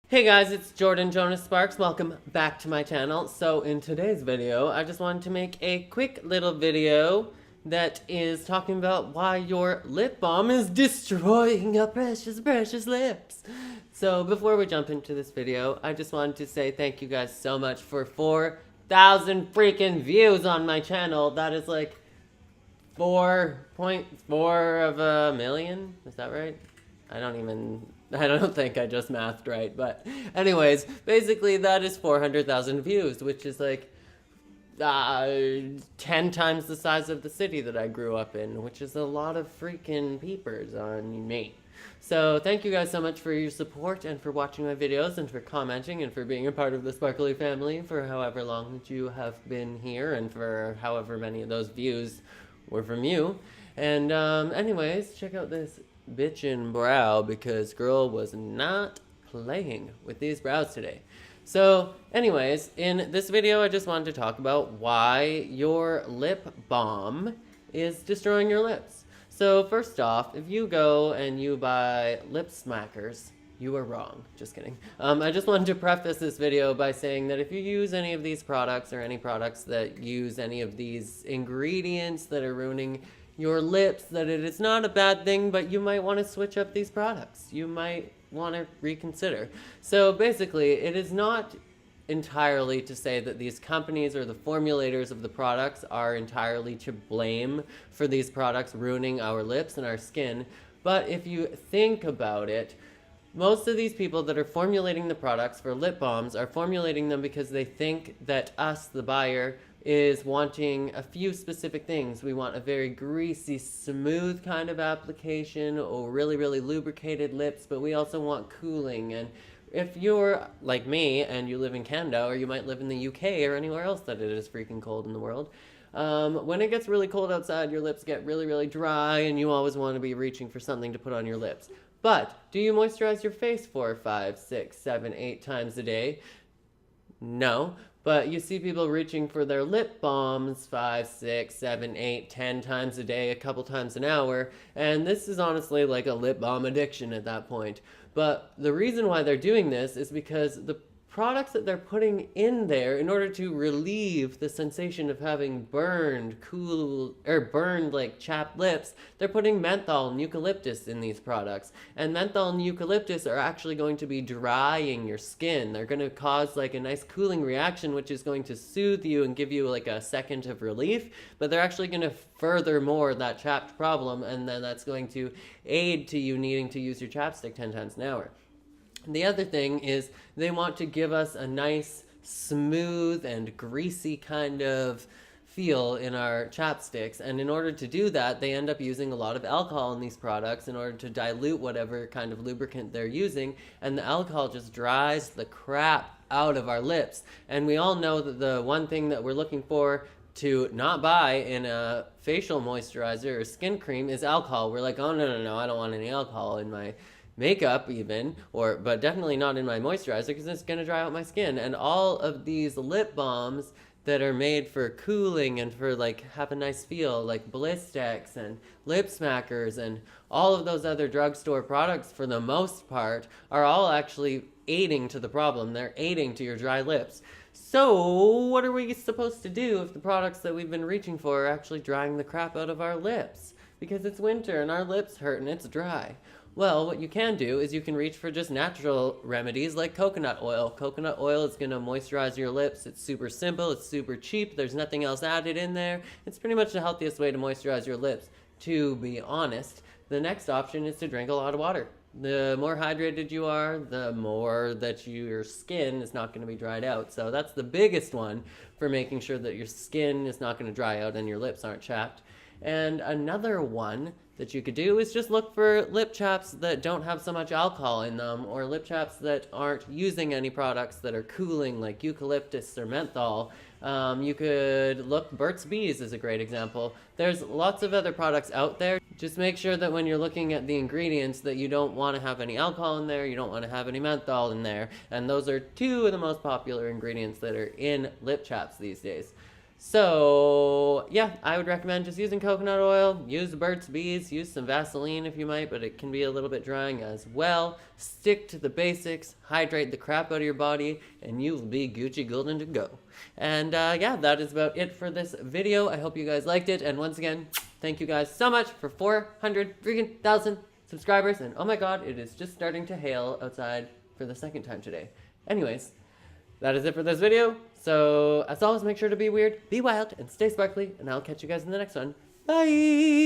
Hey guys, it's Jordan Jonas Sparks. Welcome back to my channel. So in today's video, I just wanted to make a quick little video that is talking about why your lip balm is destroying your precious, precious lips. So before we jump into this video, I just wanted to say thank you guys so much for 4,000 freaking views on my channel. That is like 4.4 of a million. Is that right? I don't think I just mathed right, but anyways, basically that is 400,000 views, which is like 10 times the size of the city that I grew up in, which is a lot of freaking peepers on me. So thank you guys so much for your support and for watching my videos and for commenting and for being a part of the Sparkly family for however long that you have been here and for however many of those views were from you. And anyways, check out this bitchin' brow because girl was not playing with these brows today. So anyways, in this video I just wanted to talk about why your lip balm is destroying your lips. So first off, if you go and you buy lip smackers, you are wrong. Just kidding. I just wanted to preface this video by saying that if you use any of these products or any products that use any of these ingredients that are ruining your lips, that it is not a bad thing, but you might want to switch up these products. You might want to reconsider. So basically, it is not entirely to say that these companies or the formulators of the products are entirely to blame for these products ruining our lips and our skin. But if you think about it, most of these people that are formulating the products for lip balms are formulating them because they think that us, the buyer, is wanting a few specific things. We want a very greasy, smooth kind of application or really, really lubricated lips, but we also want cooling. And if you're like me and you live in Canada, or you might live in the UK or anywhere else that it is freaking cold in the world, when it gets really cold outside, your lips get really, really dry and you always want to be reaching for something to put on your lips. But do you moisturize your face 4, 5, 6, 7, 8 times a day? No. But you see people reaching for their lip balms 5, 6, 7, 8, 10 times a day, a couple times an hour, and this is honestly like a lip balm addiction at that point. But the reason why they're doing this is because the products that they're putting in there in order to relieve the sensation of having burned like chapped lips, they're putting menthol and eucalyptus in these products. And menthol and eucalyptus are actually going to be drying your skin. They're going to cause like a nice cooling reaction, which is going to soothe you and give you like a second of relief, but they're actually going to furthermore that chapped problem, and then that's going to aid to you needing to use your chapstick 10 times an hour. The other thing is they want to give us a nice, smooth, and greasy kind of feel in our chapsticks, and in order to do that, they end up using a lot of alcohol in these products in order to dilute whatever kind of lubricant they're using, and the alcohol just dries the crap out of our lips. And we all know that the one thing that we're looking for to not buy in a facial moisturizer or skin cream is alcohol. We're like, oh no, I don't want any alcohol in my makeup even, but definitely not in my moisturizer because it's going to dry out my skin. And all of these lip balms that are made for cooling and for like have a nice feel, like Blistex and lip smackers and all of those other drugstore products, for the most part, are all actually aiding to the problem. They're aiding to your dry lips. So what are we supposed to do if the products that we've been reaching for are actually drying the crap out of our lips? Because it's winter and our lips hurt and it's dry. Well, what you can do is you can reach for just natural remedies like coconut oil. Coconut oil is going to moisturize your lips. It's super simple. It's super cheap. There's nothing else added in there. It's pretty much the healthiest way to moisturize your lips, to be honest. The next option is to drink a lot of water. The more hydrated you are, the more that your skin is not going to be dried out. So that's the biggest one for making sure that your skin is not going to dry out and your lips aren't chapped. And another one that you could do is just look for lip chaps that don't have so much alcohol in them, or lip chaps that aren't using any products that are cooling like eucalyptus or menthol. You could look, Burt's Bees is a great example. There's lots of other products out there. Just make sure that when you're looking at the ingredients that you don't want to have any alcohol in there, you don't want to have any menthol in there, and those are two of the most popular ingredients that are in lip chaps these days. So, yeah, I would recommend just using coconut oil. Use Burt's Bees. Use some Vaseline if you might, but it can be a little bit drying as well. Stick to the basics. Hydrate the crap out of your body, and you'll be Gucci golden to go. And, yeah, that is about it for this video. I hope you guys liked it. And once again, thank you guys so much for 400,000 subscribers. And, oh my god, it is just starting to hail outside for the second time today. Anyways, that is it for this video. So, as always, make sure to be weird, be wild, and stay sparkly, and I'll catch you guys in the next one. Bye!